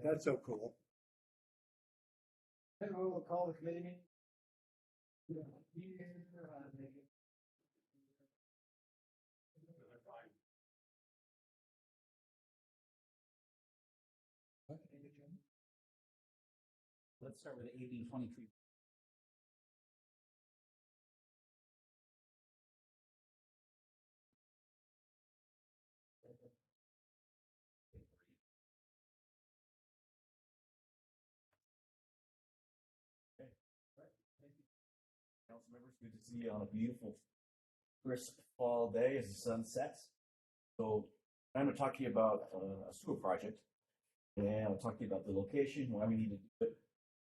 That's so cool. We'll call the committee meeting. Let's start with AB 23. Council members, good to see you on a beautiful, crisp fall day as the sun sets. So I'm going to talk to you about a sewer project, and I'll talk to you about the location, why we need to do it,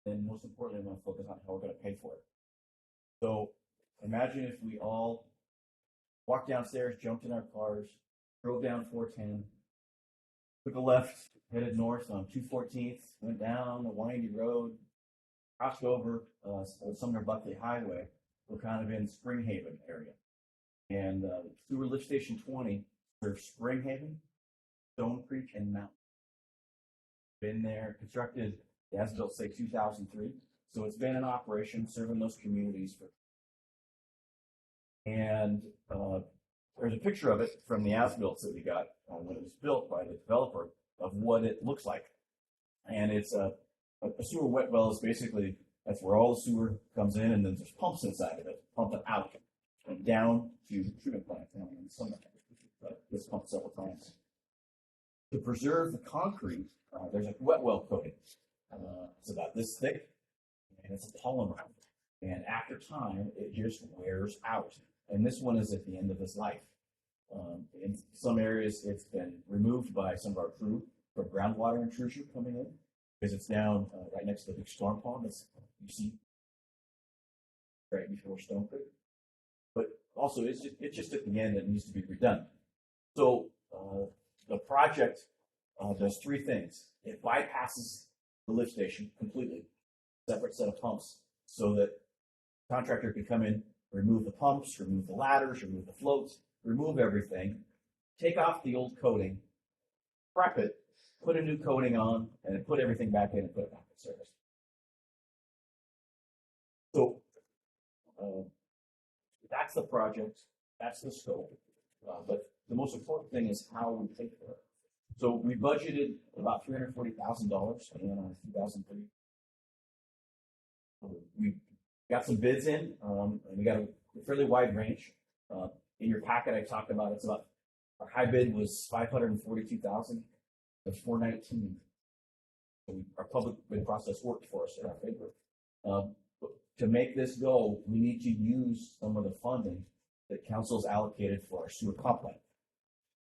and most importantly, I'm going to focus on how we're going to pay for it. So imagine if we all walked downstairs, jumped in our cars, drove down 410, took a left, headed north on 214th, went down the windy road, crossed over Sumner Buckley Highway. We're kind of in Spring Haven area. And sewer lift station 20 serves Spring Haven, Stone Creek, and Mountain. Been there, constructed, as built, say 2003. So it's been in operation serving those communities for. And there's a picture of it from the as-built that we got when it was built by the developer of what it looks like. And it's a sewer wet well is basically, that's where all the sewer comes in, and then there's pumps inside of it, pumping out and down to the treatment plant down in the summer. But it's pumped several times. To preserve the concrete, there's a wet well coating. It's about this thick, and it's a polymer. And after time, it just wears out. And this one is at the end of its life. In some areas, it's been removed by some of our crew for groundwater intrusion coming in, because it's down right next to the big storm pond. You see right before Stone Creek. But also, it's just at the end that needs to be redone. So the project does three things. It bypasses the lift station completely, separate set of pumps, so that the contractor can come in, remove the pumps, remove the ladders, remove the floats, remove everything, take off the old coating, prep it, put a new coating on, and then put everything back in and put it back in service. So that's the project, that's the scope. But the most important thing is how we pay for it. So we budgeted about $340,000 in 2003. We got some bids in, and we got a fairly wide range. In your packet, I talked about it's about our high bid was $542,000. It's $419,000. So our public bid process worked for us in our favor. To make this go, we need to use some of the funding that council's allocated for our sewer comp plan.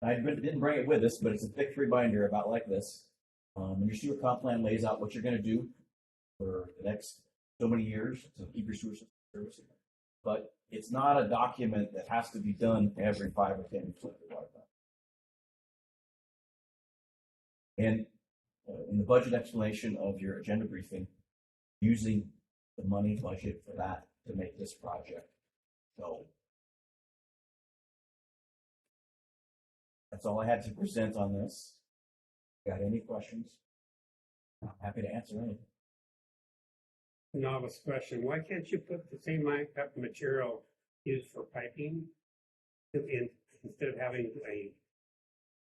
I didn't bring it with us, but it's a thick 3-binder about like this. And your sewer comp plan lays out what you're going to do for the next so many years to keep your sewer service. But it's not a document that has to be done every 5 or 10 years. And in the budget explanation of your agenda briefing, using the money budget for that to make this project go. That's all I had to present on this. Got any questions? I'm happy to answer any. Novice question: why can't you put the same type of material used for piping instead of having a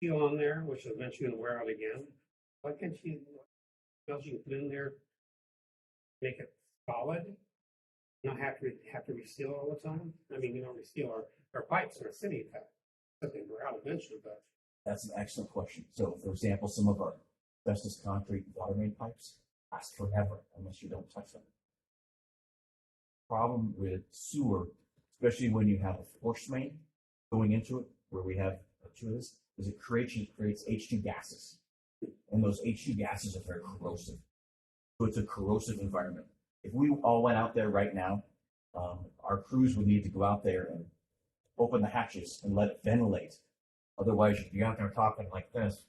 seal on there, which is eventually going to wear out again? Why can't you? What else you can put in there? Make it solid. Not have to reseal all the time. I mean, we don't reseal our pipes in our city. They wear out eventually, but that's an excellent question. So, for example, some of our asbestos concrete water main pipes last forever unless you don't touch them. Problem with sewer, especially when you have a force main going into it, where we have two of this, is it creates H2 gases. And those H2 gases are very corrosive. So it's a corrosive environment. If we all went out there right now, our crews would need to go out there and open the hatches and let it ventilate. Otherwise, you'd be out there talking like this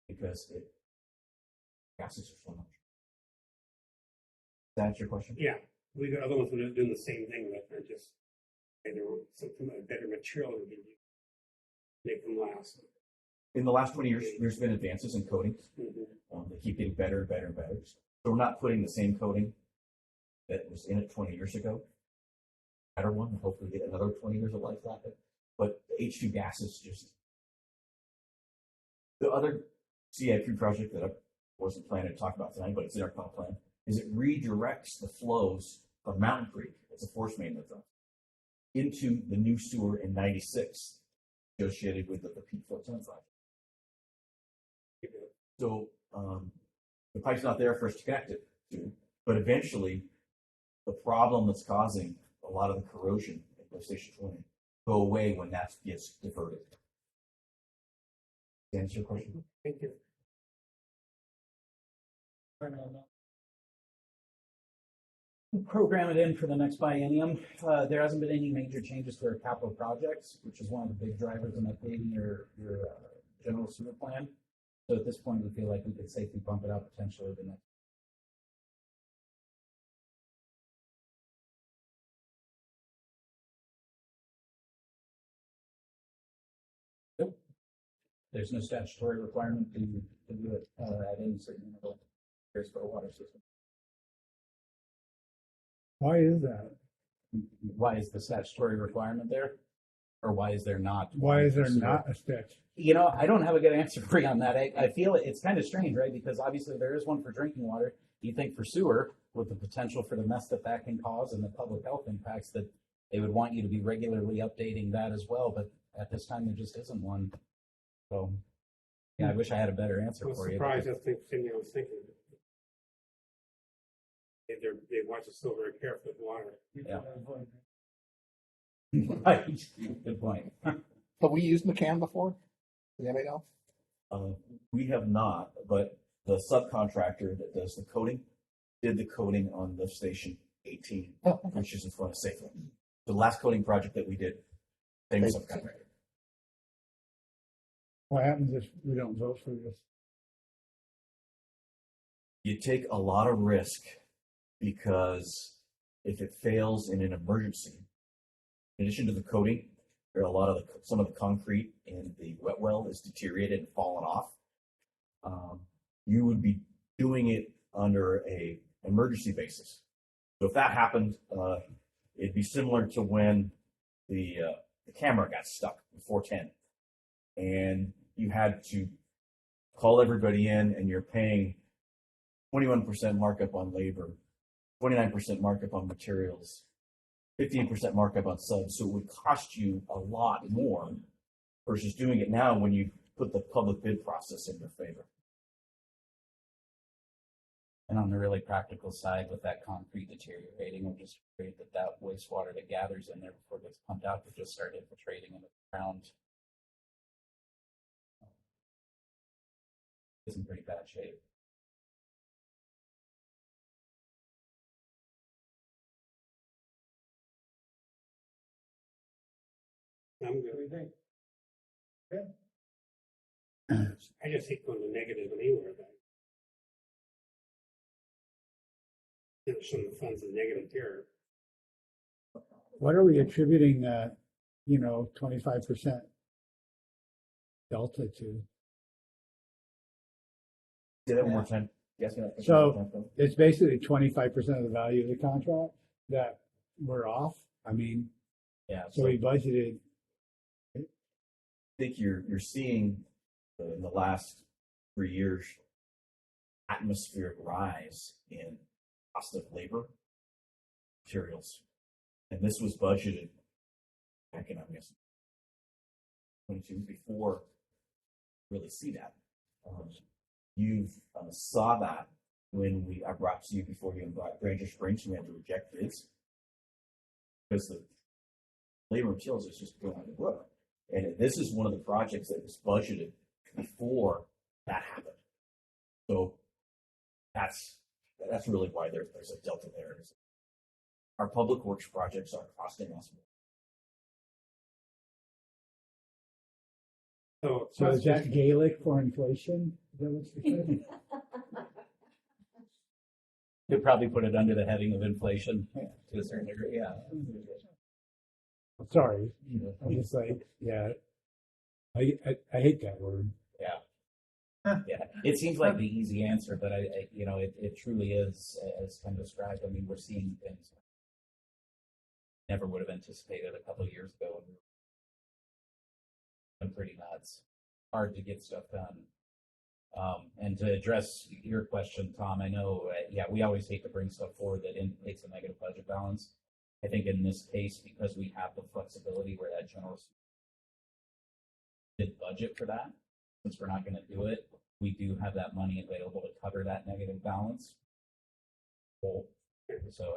because gases are so much. Does that answer your question? yeah, we got other ones that are doing the same thing, but they're just something like better material to make them last. in the last 20 years, there's been advances in coatings. They keep getting better and better and better. So we're not putting the same coating that was in it 20 years ago. Better one. Hopefully, get another 20 years of life out of it. But the H2 gases just. The other CIP project that I wasn't planning to talk about tonight, but it's in our comp plan, is it redirects the flows from Mountain Creek. It's a force main that's up into the new sewer in 96, associated with the Peak 410 project. So the pipe's not there for us to connect it to, but eventually the problem that's causing a lot of the corrosion at Lift Station 20 go away when that gets diverted. Does that answer your question? Thank you. Program it in for the next biennium. There hasn't been any major changes to our capital projects, which is one of the big drivers in updating your general sewer plan. So at this point, we feel like we could safely bump it up potentially the next. Nope. There's no statutory requirement to do it at any certain interval. Here's for a water system. Why is that? Why is the statutory requirement there? Or why is there not? Why is there not a statute? You know, I don't have a good answer for you on that. I feel it's kind of strange, right? Because obviously there is one for drinking water. You think for sewer, with the potential for the mess that can cause and the public health impacts, that they would want you to be regularly updating that as well. But at this time, there just isn't one. So, yeah, I wish I had a better answer I was for you. surprised. I think same thing I was thinking. They watch it so very carefully with water. Yeah. Right. Good point. Have we used McCann before? Does anybody know? We have not, but the subcontractor that does the coating did the coating on Lift Station 18, which is in front of Safeway. The last coating project that we did, same subcontractor. What happens if we don't vote for this? You take a lot of risk because if it fails in an emergency, in addition to the coating, there are a lot of some of the concrete in the wet well is deteriorated and fallen off. You would be doing it under a emergency basis. So if that happened, it'd be similar to when the camera got stuck in 410, and you had to call everybody in, and you're paying 21% markup on labor, 29% markup on materials, 15% markup on subs. So it would cost you a lot more versus doing it now when you put the public bid process in your favor. And on the really practical side, with that concrete deteriorating, I'm just afraid that wastewater that gathers in there before it gets pumped out could just start infiltrating into the ground. It's in pretty bad shape. I'm good with that. I just hate going to negative anywhere. Some of the funds is negative here. What are we attributing that, 25% delta to? Say that one more time. Yes, So it's basically 25% of the value of the contract that we're off. I mean, Yeah. so we budgeted. I think you're seeing in the last 3 years atmospheric rise in cost of labor, materials, and this was budgeted back in, I guess, 22 before you really see that. You saw that when I brought to you before you brought Granger Springs, we had to reject bids because the labor materials is just going on the roof. And this is one of the projects that was budgeted before that happened. So that's really why there's a delta there. Our public works projects are costing us more. So is that Gaelic for inflation? Is that what you're saying? Could probably put it under the heading of inflation to a certain degree. Yeah. Sorry, I'm just like, yeah, I hate that word. Yeah, it seems like the easy answer, but it truly is, as Ken described. I mean, we're seeing things never would have anticipated a couple of years ago, and we were pretty nuts. Hard to get stuff done. And to address your question, Tom, I know, yeah, we always hate to bring stuff forward that indicates a negative budget balance. I think in this case, because we have the flexibility where that general did budget for that, since we're not going to do it, we do have that money available to cover that negative balance. So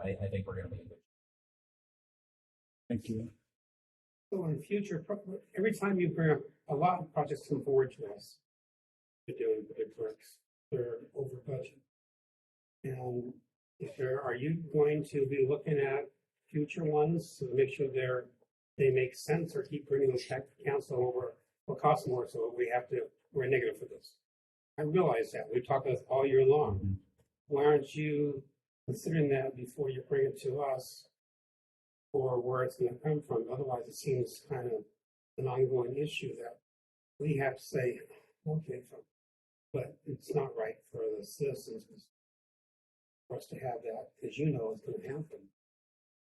I think we're going to be good. Thank you. So in future, every time you bring up, a lot of projects come forward to us, they're doing big works, they're over budget. And are you going to be looking at future ones to make sure they make sense, or keep bringing those back to council over what costs more, so we're negative for this? I realize that, we talk about this all year long. Why aren't you considering that before you bring it to us, or where it's going to come from? Otherwise, it seems kind of an ongoing issue that we have to say, okay, but it's not right for the citizens for us to have that, because you know it's going to happen.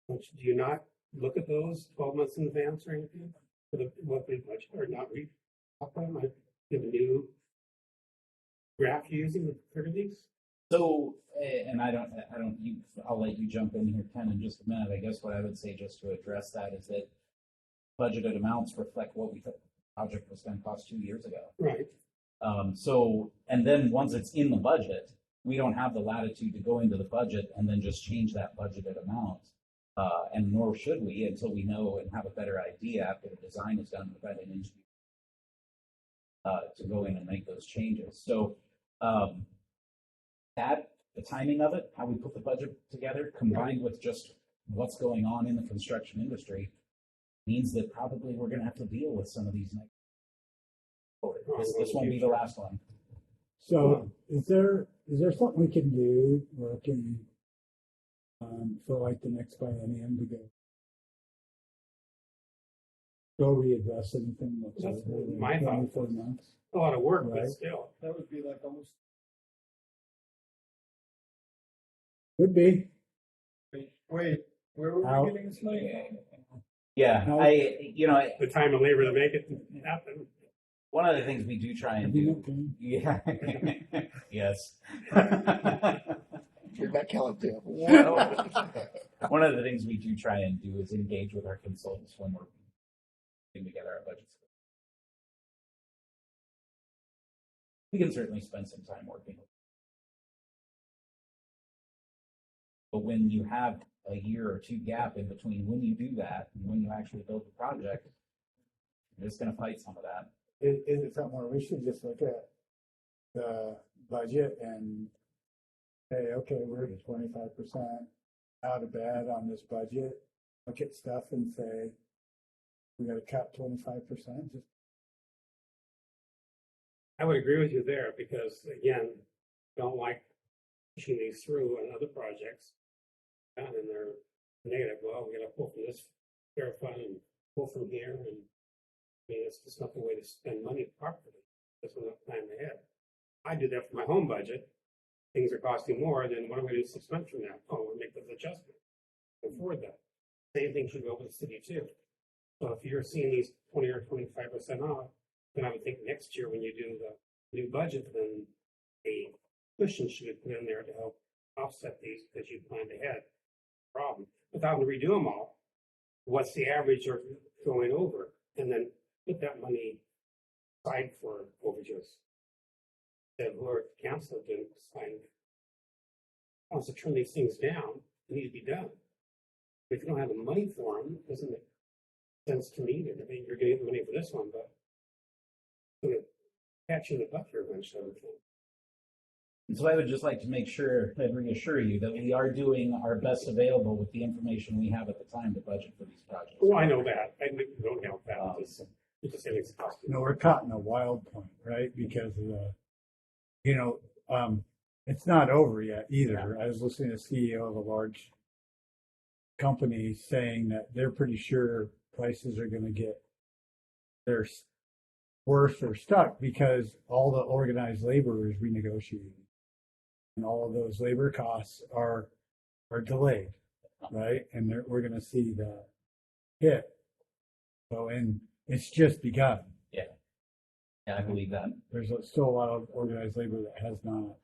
Do you not look at those 12 months in advance or anything for what we budget, or not read up on them? You have a new graph you're using for these? So, and I'll let you jump in here, Ken, in just a minute. I guess what I would say, just to address that, is that budgeted amounts reflect what we thought the project was going to cost 2 years ago. Right. And then once it's in the budget, we don't have the latitude to go into the budget and then just change that budgeted amount. And nor should we until we know and have a better idea after the design is done by an engineer to go in and make those changes. So the timing of it, how we put the budget together, combined with just what's going on in the construction industry, means that probably we're going to have to deal with some of these next. This won't be the last one. So is there something we can do working for like the next biennium to go readdress anything that's That's over my thought. 24 months? A lot of work, Right. but still. That would be like almost. Could be. Wait, where were How- we getting this money? Yeah, No. The time and labor to make it happen. one of the things we do try and Have you do. looked in? Yeah. Yes. Heard that count too. One of the things we do try and do is engage with our consultants when we're putting together our budgets. We can certainly spend some time working with them. But when you have a year or two gap in between when you do that and when you actually build the project, you're just going to fight some of that. Is it something where we should just look at the budget and say, okay, we're 25% out of bed on this budget, look at stuff and say, we got to cut 25%? Just I would agree with you there, because again, don't like pushing these through on other projects. And they're negative. Well, we're gonna pull from this fair fund and pull from here, and I mean, it's just not the way to spend money properly. That's what I'm planning ahead. I do that for my home budget. Things are costing more, then what am I gonna do 6 months from now? Oh, we'll make those adjustments. Afford that. Same thing should go with the city too. So if you're seeing these 20 or 25% off, then I would think next year when you do the new budget, then a cushion should be put in there to help offset these because you planned ahead. Problem. Without having to redo them all, what's the average or going over? And then put that money aside for overages. That whoever council didn't decide wants to turn these things down, they need to be done. If you don't have the money for them, it doesn't make sense to me. I mean, you're getting the money for this one, but it's going to catch you in the butt here eventually. And so I would just like to make sure and reassure you that we are doing our best available with the information we have at the time to budget for these projects. Well, I know that. I don't help that. It's just anything's costing. No, we're caught in a wild point, right? Because of it's not over yet either. I was listening to the CEO of a large company saying that they're pretty sure prices are going to get worse or stuck because all the organized labor is renegotiating. And all of those labor costs are delayed, right? And we're gonna see the hit. So, and it's just begun. Yeah, I believe that. There's still a lot of organized labor that has not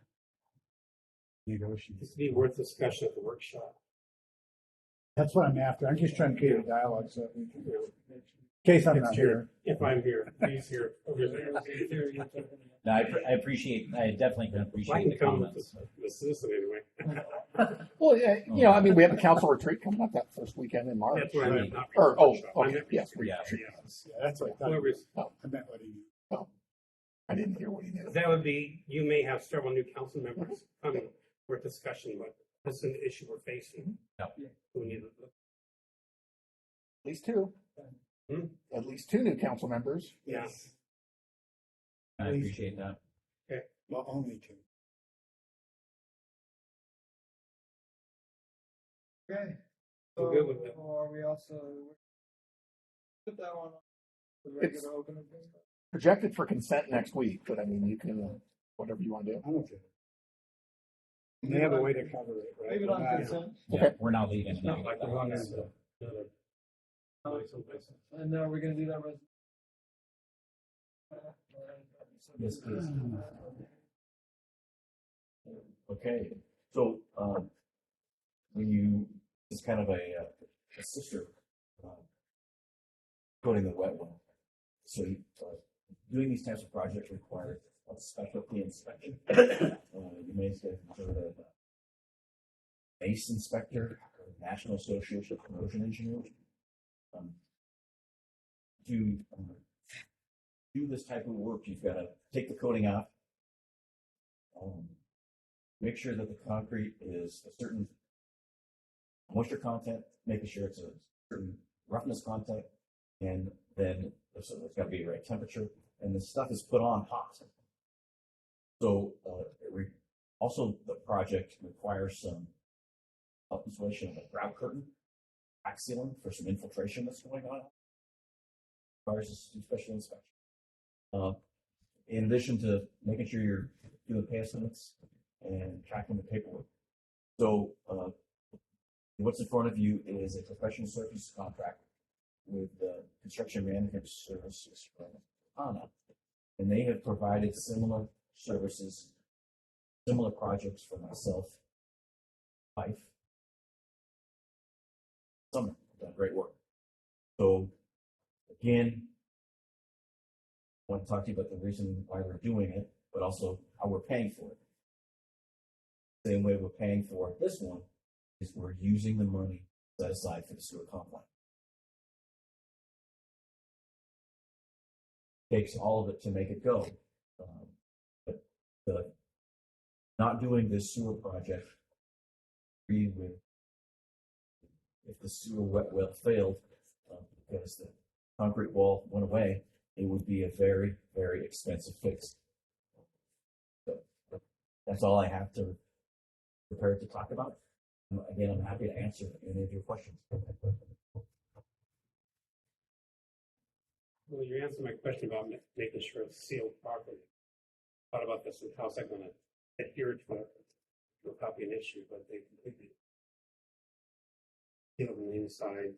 negotiated. This would be worth discussion at the workshop. That's what I'm after. I'm just trying to create a dialogue so that we can do it. In case I'm not here. If I'm here, he's here, over there. No, I appreciate, I definitely can I appreciate can the come with comments. the citizen anyway. Well, yeah, you know, I mean, we have a council retreat coming up that first weekend in March. That's what I meant, not Or, oh, workshop. I okay, meant yes, Yeah. retreat. Yeah, that's what I thought. Whoever's, I meant what he meant. I didn't hear what he did. that would be, you may have several new council members coming for discussion, but this is an issue we're facing. Yep. We need to look. At least two. Hmm? At least two new council members. Yes. I appreciate that. Well, only two. Okay. I'm good with that. Are we also put that one on the It's- regular opening? Projected for consent next week, but I mean, you can, whatever you want to do. I'm okay. And they have a way to cover it, right? Leave it on We're not- consent, Yeah, we're not leaving. It's not like we're on this, So, another place someplace. and now we're gonna do that res- Yes, please. Okay, so, when you, it's kind of a sister, coating the wet well. So, doing these types of projects require a specialty inspection. You may say, sort of a base inspector, or National Association of Corrosion Engineers. To do this type of work, you've got to take the coating off, make sure that the concrete is a certain moisture content, making sure it's a certain roughness content, and then so it's got to be the right temperature, and the stuff is put on hot. So also the project requires some insulation of the grout curtain, back sealing for some infiltration that's going on. Requires a special inspection. In addition to making sure you're doing pay estimates and tracking the paperwork. So what's in front of you is a professional services contract with the construction management services from HANA. And they have provided similar services, similar projects for myself, wife. Some done great work. So again, I want to talk to you about the reason why we're doing it, but also how we're paying for it. Same way we're paying for this one is we're using the money set aside for the sewer complex. Takes all of it to make it go. But the not doing this sewer project, agree with if the sewer wet well failed because the concrete wall went away, it would be a very, very expensive fix. So that's all I have to prepare to talk about. Again, I'm happy to answer any of your questions. Well, you answered my question about making sure it's sealed properly. Thought about this and how's that gonna adhere to it? It'll probably an issue, but they completely sealed on the inside.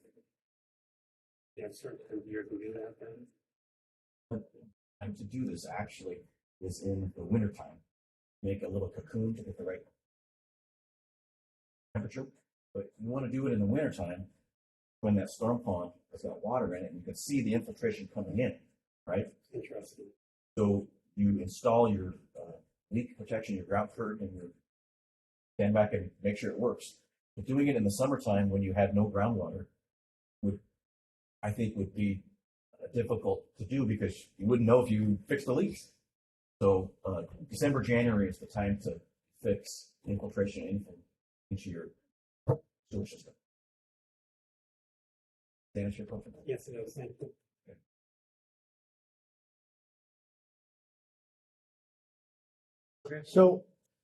You have certain time of year to do that then. Time to do this actually is in the wintertime. Make a little cocoon to get the right temperature, but you want to do it in the wintertime when that storm pond has got water in it and you can see the infiltration coming in, right? Interesting. So you install your leak protection, your grout curtain, and your stand back and make sure it works. But doing it in the summertime when you have no groundwater I think would be difficult to do because you wouldn't know if you fixed the leaks. So December, January is the time to fix infiltration into your sewer system. Does that answer your question? Yes, it is. Thank you. So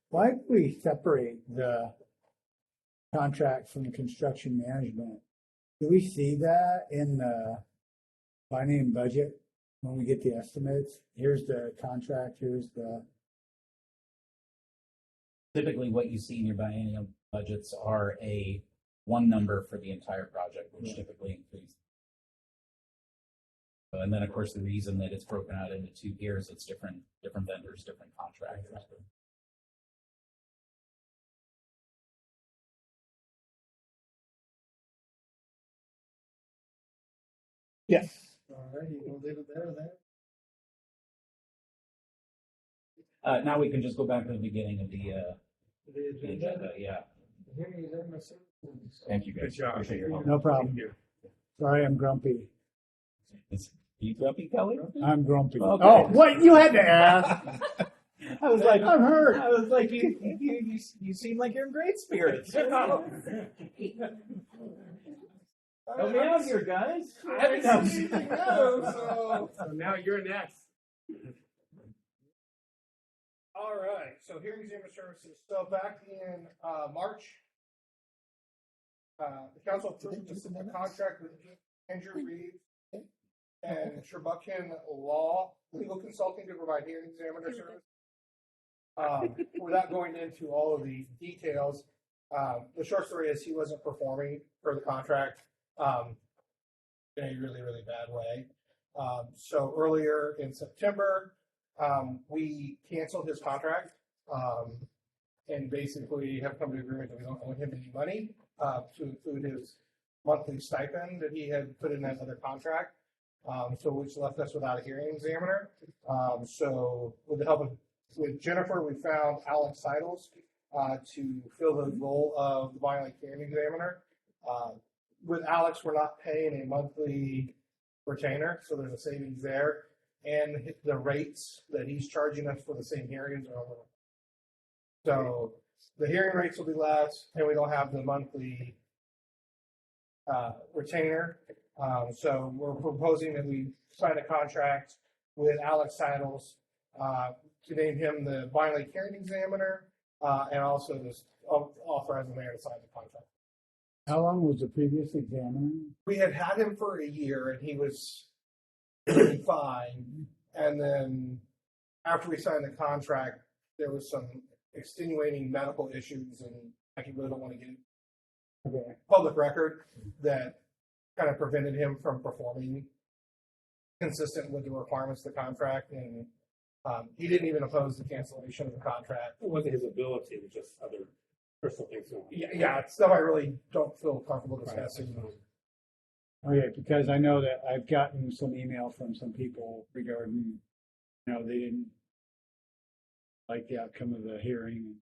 why do we separate the contract from the construction management? Do we see that in the Bonney and budget when we get the estimates, here's the contract, here's the, Typically, what you see in your biennial budgets are one number for the entire project, which typically includes. And then, of course, the reason that it's broken out into 2 years, it's different vendors, different contractors. Yes. All right, you can leave it there then. Now we can just go back to the beginning of the The agenda. agenda. Yeah. Hearing is in my services. Thank you guys. Good job. Appreciate your help. no problem. Thank you. Sorry, I'm grumpy. You grumpy, Kelly? I'm grumpy. Okay. Oh, what, you had to ask. I was like, I'm hurt. I was like, you seem like you're in great spirits. Help me out here, guys. I haven't seen anything new, so. So now you're next. All right, so hearing examiner services, so back in, March, the council approved a contract with Andrew Reed and Sherbuckin Law Legal Consulting to provide hearing examiner service. Without going into all of the details, the short story is he wasn't performing per the contract, in a really, really bad way. So earlier in September, we canceled his contract, and basically have come to agreement that we don't owe him any money, to include his monthly stipend that he had put in that other contract. So which left us without a hearing examiner. So with the help of with Jennifer, we found Alex Seidels, to fill the role of the violent hearing examiner. With Alex, we're not paying a monthly retainer, so there's a savings there. And the rates that he's charging us for the same hearings are a little. So the hearing rates will be less, and we don't have the monthly retainer. So we're proposing that we sign a contract with Alex Seidels to name him the violent hearing examiner, and also just authorize the mayor to sign the contract. How long was the previous examiner? We had him for a year, and he was pretty fine. And then after we signed the contract, there was some extenuating medical issues, and I really don't want to get Okay. public record that kind of prevented him from performing consistent with the requirements of the contract. And he didn't even oppose the cancellation of the contract. It wasn't his ability, it was just other personal things. Yeah, it's stuff I really don't feel comfortable discussing. Okay, because I know that I've gotten some email from some people regarding, they didn't like the outcome of the hearing.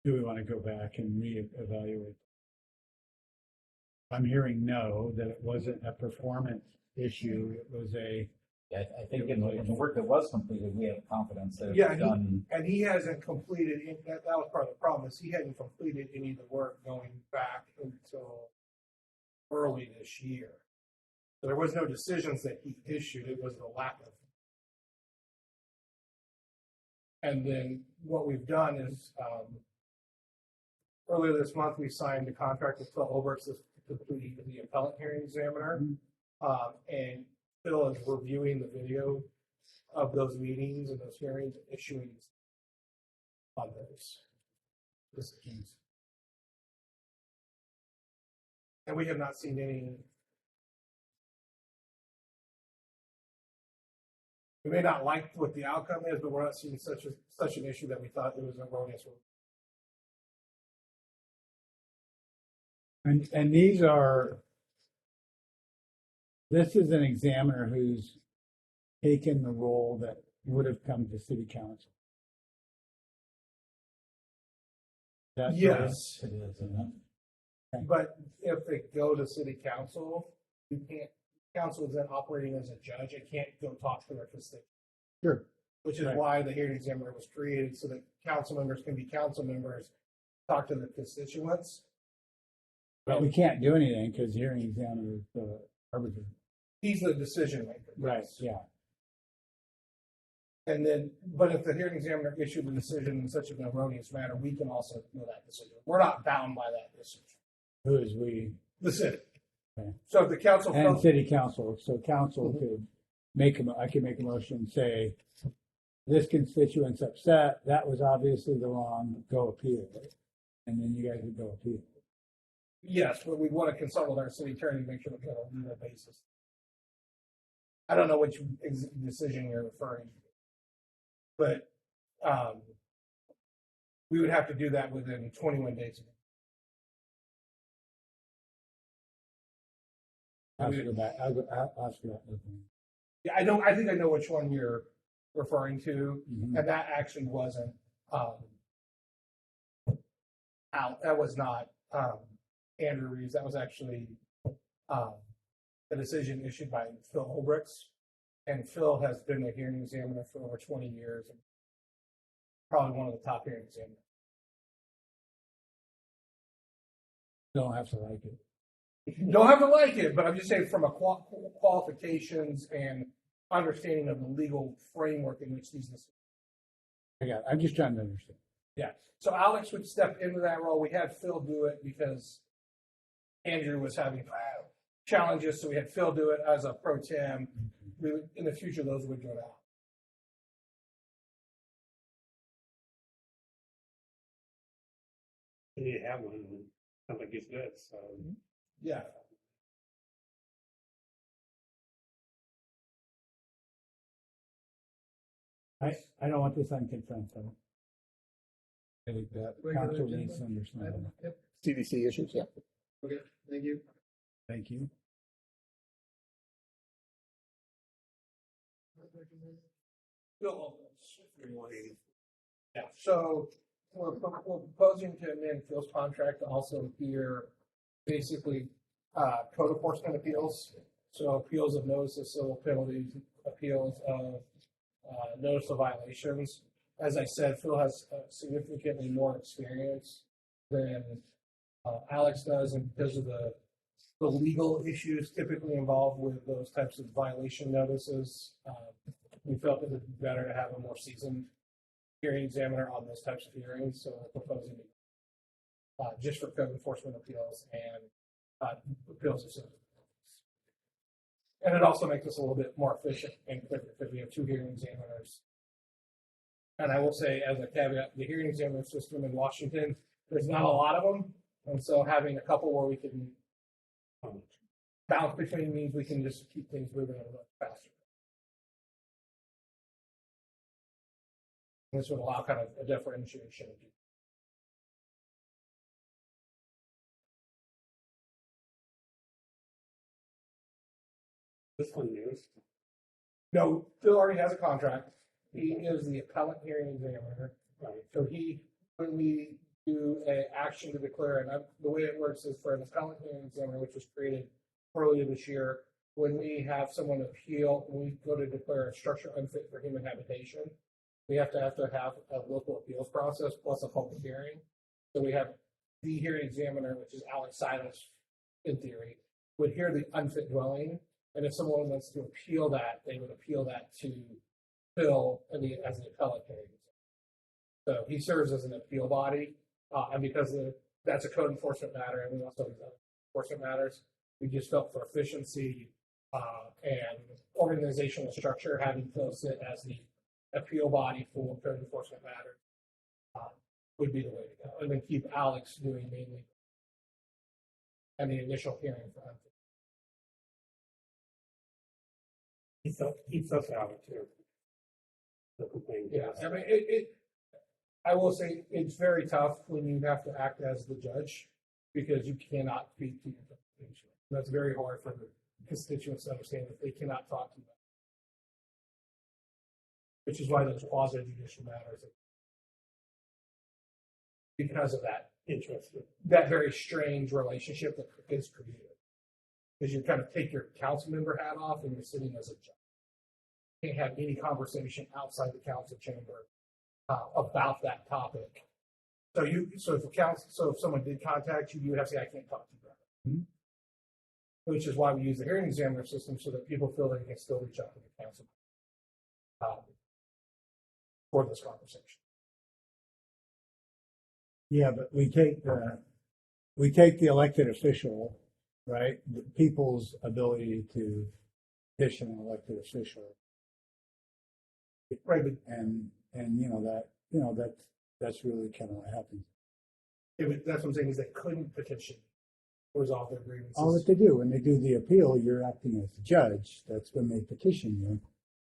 Do we want to go back and reevaluate? I'm hearing no, that it wasn't a performance issue, it was Yeah, I think in the work that was completed, we have confidence that it Yeah, was done. And he hasn't completed, that was part of the problem, is he hadn't completed any of the work going back until early this year. So there was no decisions that he issued, it was the lack of. And then what we've done is, earlier this month, we signed a contract with Phil Oberts to complete the appellate hearing examiner. And Phil is reviewing the video of those meetings and those hearings, and issuing on those decisions. And we have not seen any. We may not like what the outcome is, but we're not seeing such an issue that we thought it was erroneous. and this is an examiner who's taken the role that would have come to city council. That's Yes, It is, isn't it? but if they go to city council, you can't. Council is then operating as a judge. It can't go talk to their constituents. Sure. Which is Right. why the hearing examiner was created, so that council members can be council members, talk to their constituents. But we can't do anything because hearing examiner is the arbiter. He's the decision maker. Right, yeah. And then, but if the hearing examiner issued the decision in such an erroneous manner, we can also know that decision. We're not bound by that decision. Who is we? The city. Okay. So if the council And feels, city council, so council Mhm. could I could make a motion, say, this constituent's upset, that was obviously the wrong, go appeal it. And then you guys would go appeal. yes, but we want to consult with our city attorney to make sure we got a legal basis. I don't know which decision you're referring to, but we would have to do that within 21 days. I'll have to go back, I'll ask you that. Yeah, I know. I think I know which one you're referring to, Mhm. and that actually wasn't out. That was not Andrew Reeves. That was actually a decision issued by Phil Holbrooks, and Phil has been a hearing examiner for over 20 years, and probably one of the top hearing examiners. Don't have to like it. You don't have to like it, but I'm just saying from a qualifications and understanding of the legal framework in which these decisions. I got it. I'm just trying to understand. Yeah. So Alex would step into that role. We had Phil do it because Andrew was having challenges, so we had Phil do it as a pro tem. We would, in the future, those would go out. You need to have one, and sounds like he's good, so. Yeah. I don't want this on consent, though. I think that Regular council agenda needs to understand. item? Yep, CDC issues, yeah. okay, thank you. Thank you. Phil Holbrooks, 3180. Yeah. So we're proposing to amend Phil's contract to also hear basically code enforcement appeals. So appeals of notice of civil penalties, appeals of notice of violations. As I said, Phil has significantly more experience than Alex does, and because of the legal issues typically involved with those types of violation notices, we felt it would be better to have a more seasoned hearing examiner on those types of hearings. So we're proposing just for code enforcement appeals and appeals of civil. And it also makes us a little bit more efficient and quicker because we have two hearing examiners. And I will say, as a caveat, the hearing examiner system in Washington, there's not a lot of them. And so having a couple where we can balance between means we can just keep things moving a little faster. This would allow kind of a differentiation. This one news. No, Phil already has a contract. He is the appellate hearing examiner. Right. So when we do an action to declare, and the way it works is for an appellate hearing examiner, which was created earlier this year, when we have someone appeal, when we go to declare a structure unfit for human habitation, we have to have a local appeals process plus a public hearing. So we have the hearing examiner, which is Alex Silas, in theory, would hear the unfit dwelling. And if someone wants to appeal that, they would appeal that to Phil as the appellate hearing. So he serves as an appeal body, and because that's a code enforcement matter, and we also have enforcement matters, we just felt for efficiency and organizational structure, having Phil sit as the appeal body for code enforcement matters would be the way to go, and then keep Alex doing mainly and the initial hearing for unfit. Keeps us out too. The complaint. Yeah, I mean, I will say it's very tough when you have to act as the judge because you cannot speak to your patient. That's very hard for the constituents to understand that they cannot talk to them. Which is why those quasi-judicial matters, because of that interest, that very strange relationship that is created. Because you kind of take your council member hat off and you're sitting as a judge. You can't have any conversation outside the council chamber about that topic. So if someone did contact you, you would have to say, I can't talk to you about it. Mm-hmm. Which is why we use the hearing examiner system so that people feel they can still reach out to the council for this conversation. Yeah, but we take the elected official right? The people's ability to petition an elected official. Right, but And that's really kind of what happens. that's what I'm saying is they couldn't petition to resolve their grievances. All that they do, when they do the appeal, you're acting as the judge. That's when they petition you,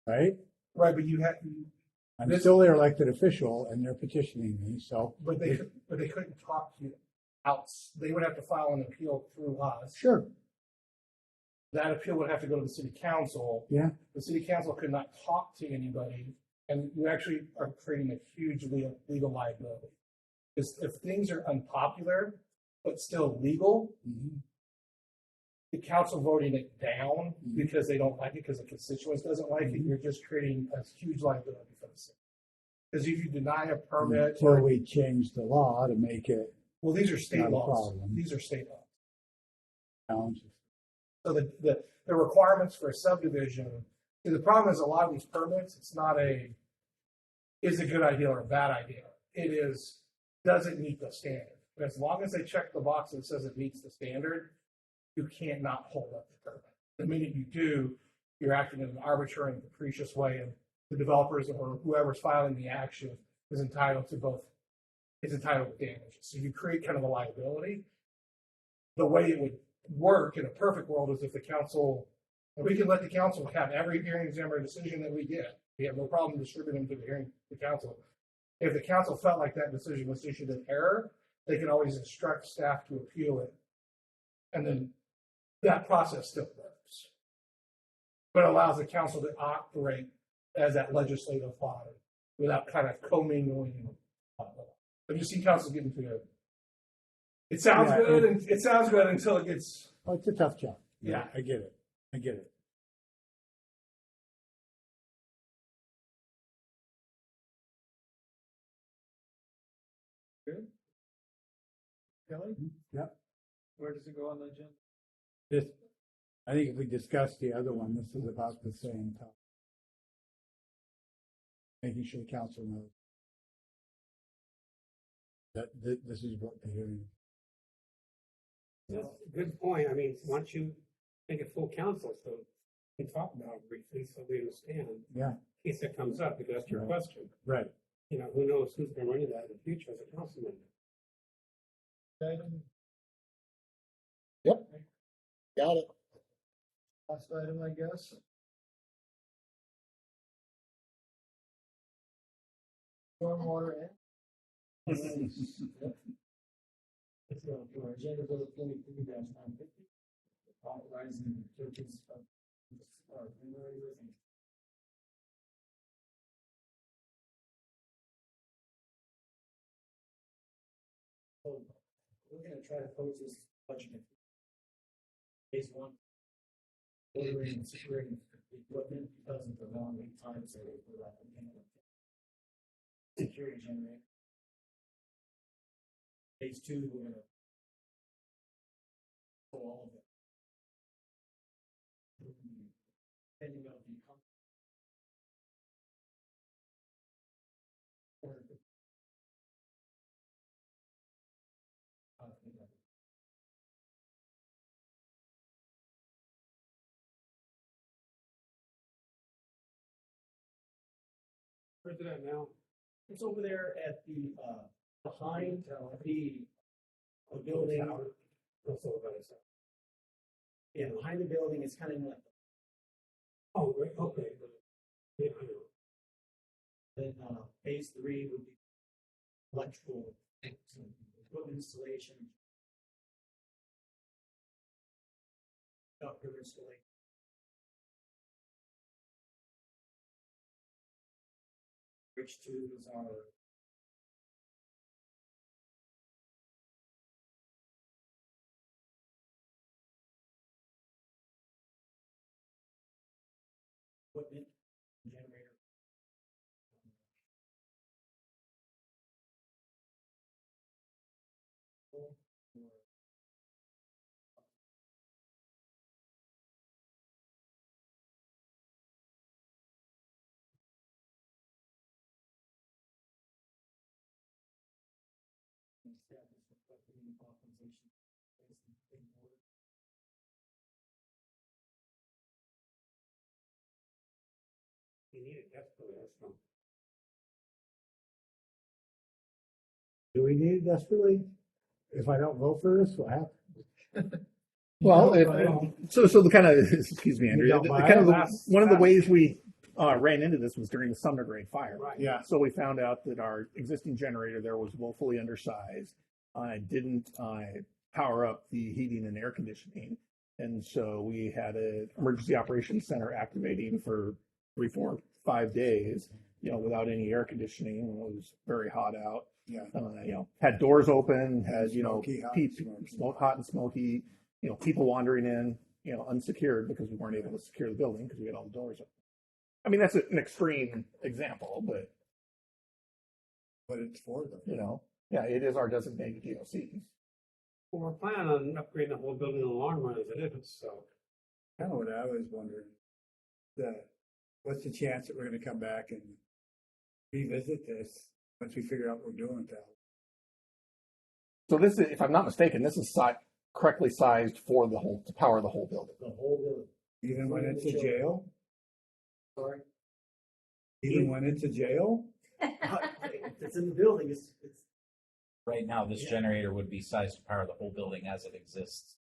right? Right, but you had, I'm still their elected official and they're petitioning me, so. but they couldn't talk to you out. They would have to file an appeal through us. Sure, That appeal would have to go to the city council. yeah, The city council could not talk to anybody, and you actually are creating a huge legal liability. Because if things are unpopular but still legal, mhm, the council voting it down because they don't like it, because the constituents doesn't like it, you're just creating a huge liability for the city. Because if you deny a permit, until we change the law to make it well, these are not state a laws. problem. These are state laws. challenge. So the requirements for a subdivision, see, the problem is a lot of these permits, it's not is a good idea or a bad idea. It is, does it meet the standard? But as long as they check the box that says it meets the standard, you can't not hold up the permit. The minute you do, you're acting in an arbitrary and capricious way, and the developers or whoever's filing the action is entitled to damages. So you create kind of a liability. The way it would work in a perfect world is if the council, and we can let the council have every hearing examiner decision that we get. We have no problem distributing them to the council. If the council felt like that decision was issued in error, they can always instruct staff to appeal it. And then that process still works. But allows the council to operate as that legislative body without kind of commingling. Have you seen council get into it? It sounds Yeah, good, and it sounds good until it gets. Oh, it's a tough job. Yeah. I get it. I get it. Kelly, Yeah. where does it go on the agenda? This, I think if we discuss the other one, this is about the same topic. Making sure the council knows that this is what the hearing. That's a good point. I mean, once you make it full council, so we can talk about it briefly so we understand Yeah, in case it comes up, because that's your Right. question. right. You know, who knows who's gonna run into that in the future as a councilman? Item, Yep. Got it. last item, I guess. Stormwater and. Your agenda goes 23-950, authorizing the purchase of primary roofing. So we're gonna try to post this budget. Phase one. Ordering and securing equipment because of the long lead times that we're at. Security generator. Phase two, we're gonna pull all of it. Depending on the Where's it at now? It's over there at the, behind the building. That's all about it. Yeah, behind the building, it's kind of like, Oh, right, okay. Yeah, I know. then, phase three would be electrical things, and equipment installation. Ductwork installation. Bridge two is our. Equipment, generator. Establish the company authorization. You need it desperately, that's not. Do we need it desperately? If I don't vote for this, what happens? Well, You don't, so the kind of, excuse me, You Andrew, don't the buy kind it? of the, That's- one of the ways we ran into this was during the Sumner Grade fire. Right. Yeah, So we found out that our existing generator there was woefully undersized. I didn't power up the heating and air conditioning. And so we had an emergency operations center activating for 3, 4, 5 days, without any air conditioning. It was very hot out. yeah. Had doors open, had, Smoky, hot, smoky. hot and smoky, people wandering in, unsecured because we weren't able to secure the building because we had all the doors open. I mean, that's an extreme example, but, But it's for them. yeah, it is our designated DOC. Well, we're planning on upgrading the whole building in the long run as it is, so. Kind of what I was wondering. What's the chance that we're gonna come back and revisit this once we figure out what we're doing with that? So this is, if I'm not mistaken, this is correctly sized for to power the whole building. The whole building. Even when it's a jail? Sorry. Even when it's a jail? If it's in the building, it's Right now, this generator would be sized to power the whole building as it exists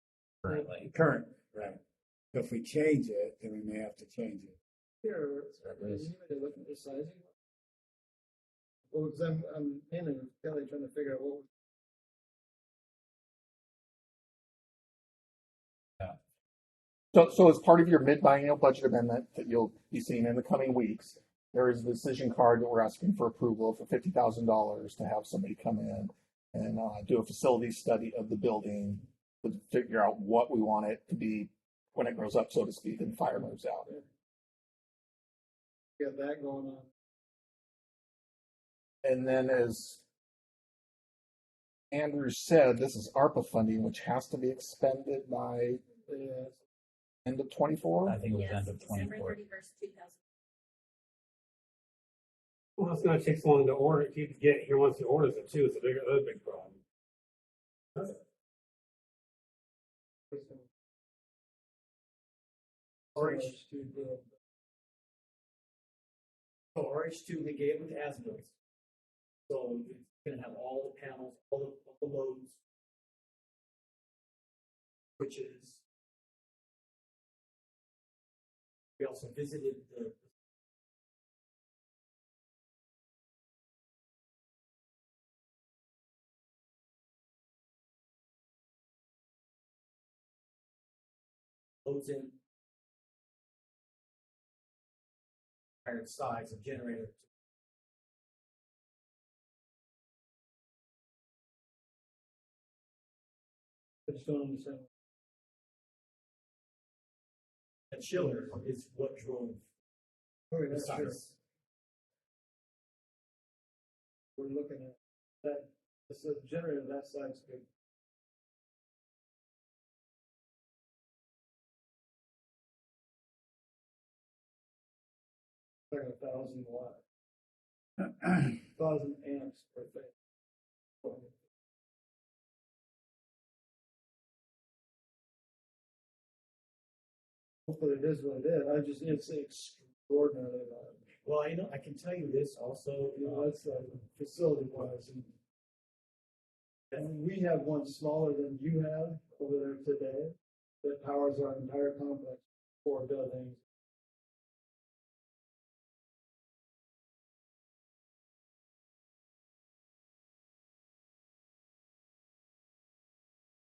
currently. Current, right. So if we change it, then we may have to change it. here. Anybody looking at sizing? Well, because I'm in and Kelly trying to figure out what. So as part of your mid-biennial budget amendment that you'll be seeing in the coming weeks, there is a decision card that we're asking for approval for $50,000 to have somebody come in and do a facility study of the building to figure out what we want it to be when it grows up, so to speak, and fire moves out. Got that going on. And then, as Andrew said, this is ARPA funding, which has to be expended by Yeah. end of 24. I think it was Yes, end of December 24. 31st, 2000. Well, it's gonna take so long to order, to get here once he orders it too, it's another big problem. RH2. So RH2, they gave it as built. So it's gonna have all the panels, all the loads. Which is. We also visited the. Loads in. Higher size of generator. I just don't understand. A chiller is what drove. The size. We're looking at that, this is a generator that size big. Like 1,000 watt. 1,000 amps per phase. Hopefully it is what it is. It's extraordinarily large. Well, I can tell you this also, that's facility wise. And we have one smaller than you have over there today that powers our entire complex, 4 buildings.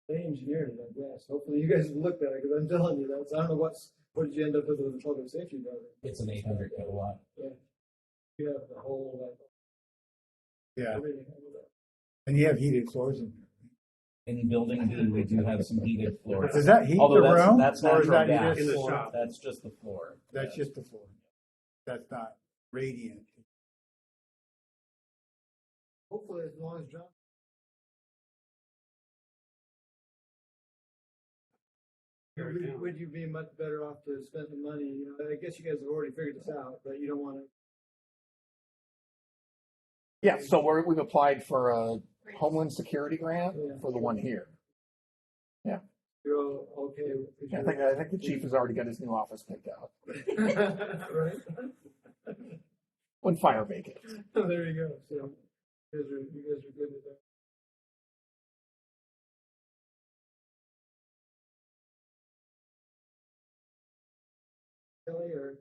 They engineered it, I guess. Hopefully you guys have looked at it, because I'm telling you, I don't know what did you end up with the public safety building? It's an 800 kilowatt. You have the whole, Yeah, everything over there. and you have heated floors in there. In building B, we do have some heated floors. Does that heat the Although room? that's or is natural that gas. just In the floor? shop. That's just the floor. That's just the floor. That's not radiant. Hopefully as long as John. Would you be much better off to spend the money? I guess you guys have already figured this out, but you don't want to. Yeah, so we've applied for a Homeland Security grant for the one here. You're all okay. I think the chief has already got his new office picked out. Right? when fire vacates. There you go. So you guys are good with that. Kelly or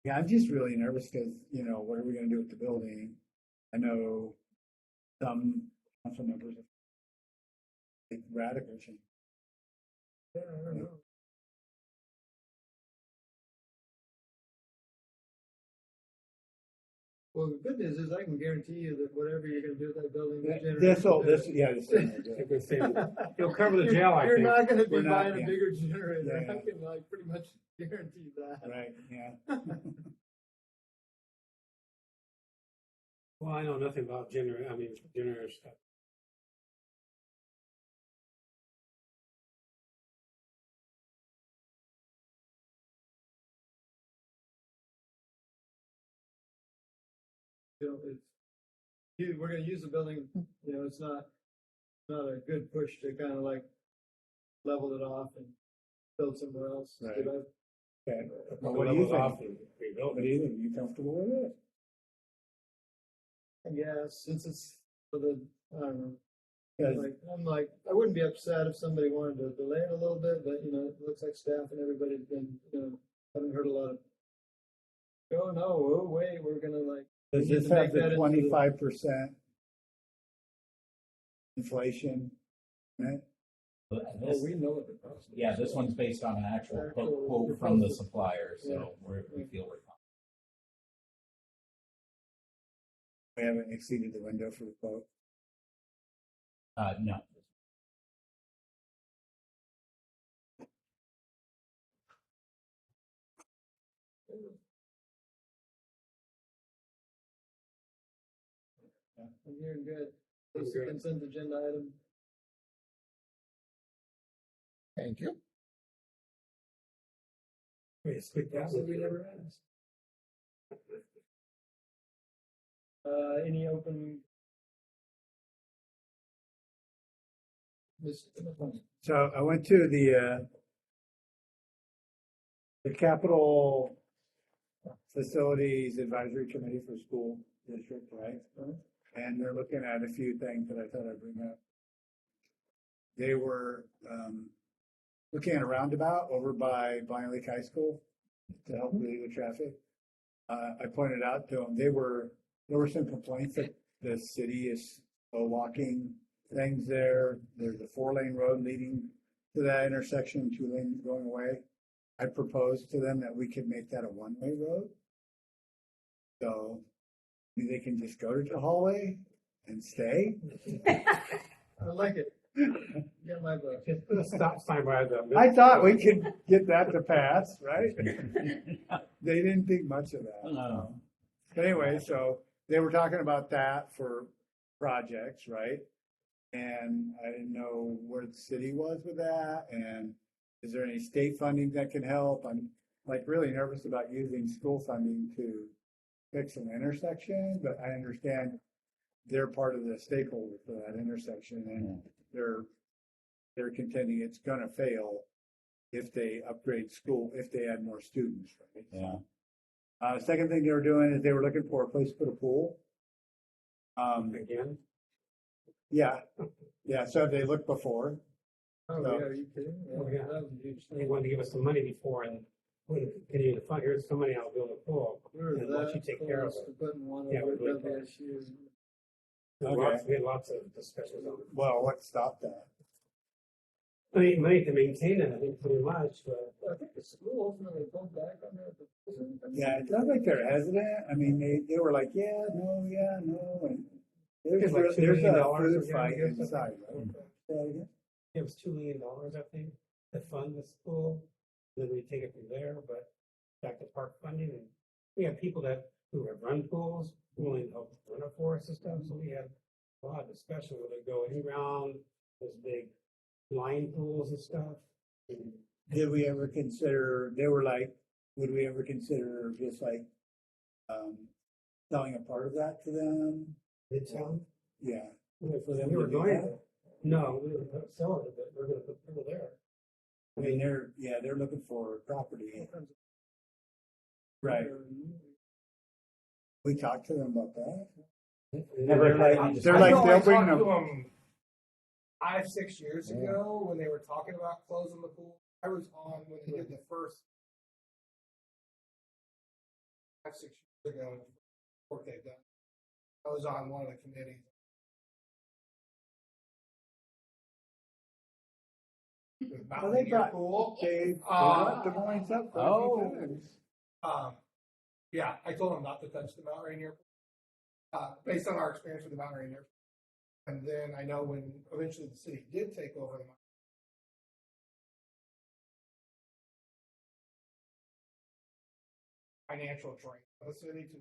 Yeah, I'm just really nervous because, you know, what are we gonna do with the building? I know some council members have like radical change. yeah, I don't know. Well, the good news is I can guarantee you that whatever you're gonna do with that building, will generate. This. You'll cover the jail, I You're think. not gonna be We're not, buying a yeah. bigger generator. Yeah, I yeah. can like pretty much guarantee that. Right, yeah. Well, I know nothing about generator stuff. You know, we're gonna use the building, you know, it's not a good push to kind of like level it off and build somewhere else. Right. You know? Okay. Well, What do you off think? and rebuild What it. do you think? You comfortable with it? Yeah, since it's for the, I don't know. 'Cause- I wouldn't be upset if somebody wanted to delay it a little bit, but you know, it looks like staff and everybody's been, you know, haven't heard a lot of. Oh no! Oh wait, we're gonna like. Does we need this to have make that the into 25% inflation? Right? But Oh, this, we know what the cost is. yeah, this one's based on an actual Actual quote from the proposal. supplier, so Yeah. we feel we're fine. We haven't exceeded the window for the quote. No. I'm hearing good. This is a consent agenda item. Thank you. Wait, speak that So we never asked. Any open? So I went to the Capital Facilities Advisory Committee for School District, right? And they're looking at a few things that I thought I'd bring up. They were looking at a roundabout over by Bonney Lake High School to help relieve the traffic. I pointed out to them, there were some complaints that the city is slow walking things there. There's a 4-lane road leading to that intersection, 2 lanes going away. I proposed to them that we could make that a 1-way road. So maybe they can just go to the hallway and stay. I like it. Get my vote. Just put a stop sign by the. I thought we could get that to pass, right? They didn't think much of that. No. But anyway, so they were talking about that for projects, right? And I didn't know where the city was with that, and is there any state funding that can help? I'm like really nervous about using school funding to fix an intersection, but I understand they're part of the stakeholder for that intersection, and they're contending it's gonna fail if they upgrade school, if they add more students, right? Yeah. Second thing they were doing is they were looking for a place to put a pool. Again, Yeah, so they looked before. Oh, So- yeah, are you kidding? Oh, yeah. That was a huge they thing. wanted to give us some money before and we continue to fund, here's some money, I'll build a pool. We were And let you that take care of close it. to putting one Yeah, over we're at really WSU. We had lots of discussions on it. Well, what stopped that? Money to maintain it, I think, pretty much, but I think the school ultimately pulled back on that. Yeah, it sounds like they're hesitant. I mean, they were like, yeah, no, and It's like $2 there's million a or food something, I fight guess. inside, right? Say that again? it was $2 million, I think, to fund the school. Then we take it from there, but back to park funding, and we have people who have run pools, willing to help run it for us and stuff, so we had a lot of discussion where they go in ground, those big line pools and stuff. And Did we ever consider, they were like, would we ever consider just like, selling a part of that to them? Midtown, Yeah. for them We to were do going that. No, we were selling it, but we're gonna put people there. I mean, they're looking for property. Right. We talked to them about that. Never had any They're I like, know I they'll bring talked to them. them 5-6 years ago when they were talking about closing the pool. I was on when they did the first 5-6 years ago work they've done. I was on one of the committees. About they the brought- pool. They brought Des Moines up quite a few Oh. times. Yeah, I told them not to touch the Mount Rainier. Based on our experience with the Mount Rainier. And then I know when eventually the city did take over the financial drain of the city to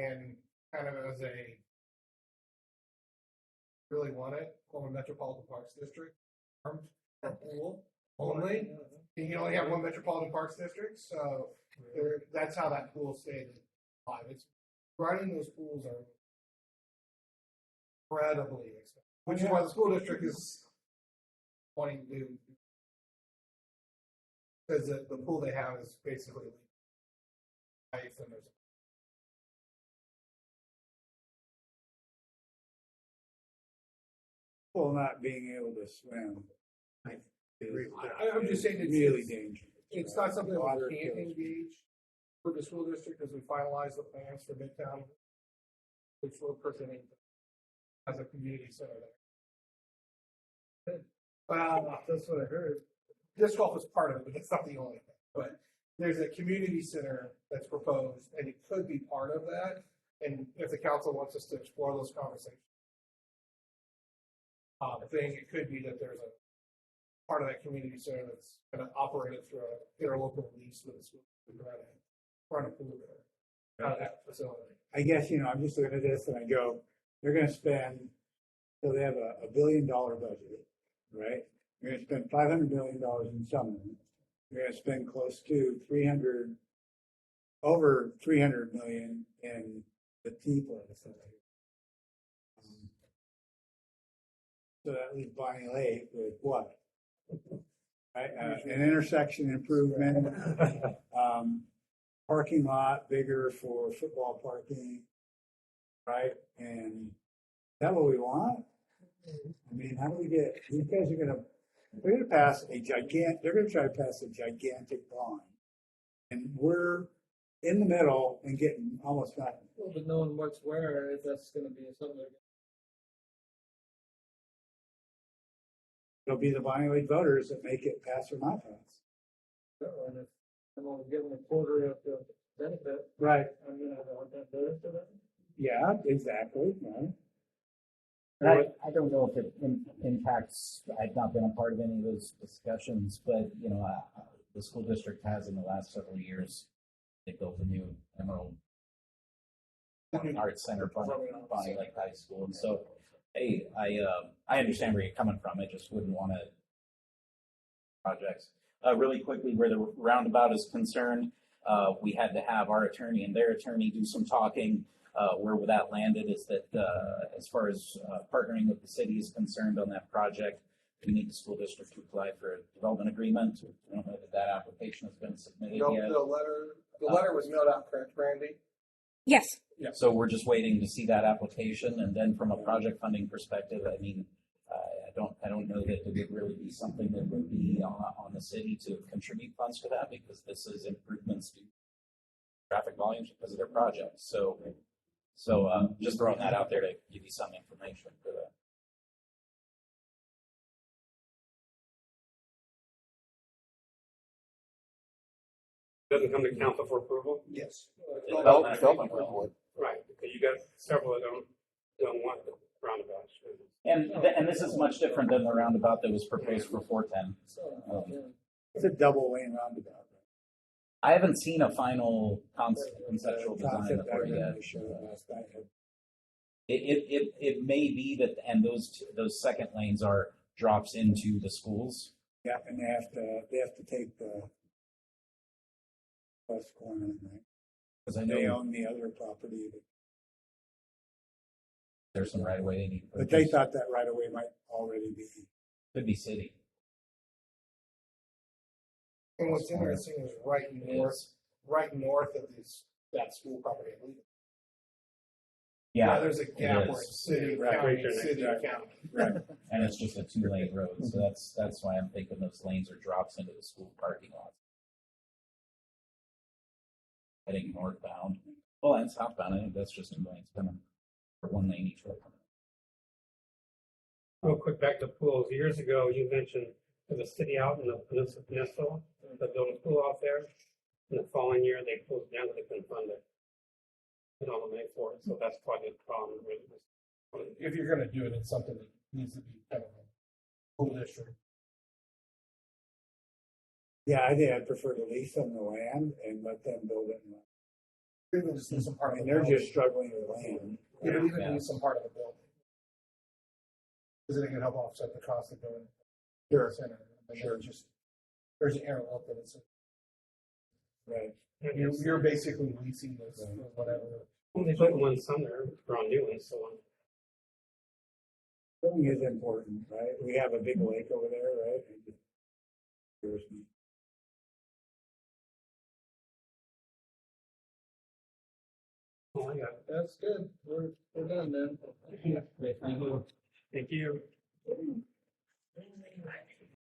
and kind of as a really want it, Coleman Metropolitan Parks District, armed for pool only. You can only have one Metropolitan Parks District, so that's how that pool stayed alive. It's running those pools are incredibly expensive, which is why the school district is wanting to do because the pool they have is basically life and there's People not being able to swim. I'm just saying it's really dangerous. It's not something that Water we can't kills. engage with the school district as we finalize the plans for Midtown. Which will person as a community center there. That's what I heard. Disc golf is part of it, but it's not the only thing. But there's a community center that's proposed, and it could be part of that. And if the council wants us to explore those conversations, it could be that there's a part of that community center that's going to operate it through a interlocal lease with the school to run a pool there out of that facility. I guess, I'm just looking at this and I go, they're gonna spend, so they have a $1 billion budget, right? They're gonna spend $500 million in summer. They're gonna spend close to over 300 million in the T place. So that leaves Bonney Lake with what? Right, an intersection improvement, parking lot bigger for football parking, right? And is that what we want? I mean, how do we get, these guys are they're gonna pass they're gonna try to pass a gigantic bond. And we're in the middle and getting almost nothing. Well, but knowing what's where, if that's gonna be something that It'll be the Bonney Lake voters that make it pass or not pass. and if I'm only giving a quarter of the benefit, Right. I'm gonna want that better for them. Yeah, exactly, right. I don't know if it impacts, I've not been a part of any of those discussions, but, the school district has in the last several years, they built a new Emerald Arts Center, Bonney Lake High School. And so, hey, I understand where you're coming from. I just wouldn't want to projects. Really quickly, where the roundabout is concerned, we had to have our attorney and their attorney do some talking. Where that landed is that as far as partnering with the city is concerned on that project, we need the school district to apply for a development agreement. I don't know that application has been submitted yet. The letter was mailed out, correct, Brandy? Yes. So we're just waiting to see that application, and then from a project funding perspective, I mean, I don't know that it would really be something that would be on the city to contribute funds to that, because this is improvements to traffic volumes because of their projects. So just throwing that out there to give you some information for that. Doesn't come to council for approval? Yes. Development would. Right, because you got several that don't want the roundabouts. And this is much different than the roundabout that was proposed for 410. It's a double lane roundabout. I haven't seen a final conceptual design Concept for it art yet. they showed last night. It may be that, and those second lanes are drops into the schools. Yeah, and they have to take the west corner, right? Because I They know own the other property, there's some right of way they need. to but they purchase. thought that right away might already be. Could be city. And what's interesting is right north of that school property. I believe. Yeah, There's a gap where is. it's city, Right. county, Right. city, county. Right. and it's just a 2-lane road, so that's why I'm thinking those lanes are drops into the school parking lot. Heading northbound, well, and southbound, I think that's just 2 lanes coming, or 1 lane each way. Real quick, back to pools. Years ago, you mentioned there's a city out in the peninsula that built a pool out there. In the following year, they closed down because they couldn't fund it. And all the money for it, so that's probably the problem. If you're going to do it, it's something that needs to be kind of a school district. Yeah, I think I'd prefer to lease them the land and let them build it. Even just use some part I of mean, the they're building. just struggling with land. Even Yeah. use some part of the building. Because it can help offset the cost of building. Sure. Center. And sure. There's an interlope that it's, Right. you're basically leasing this or whatever. Well, they put one somewhere, they're on new ones, so. Building is important, right? We have a big lake over there, right? Scares me. Oh, I got it. That's good. We're done then. Thank you.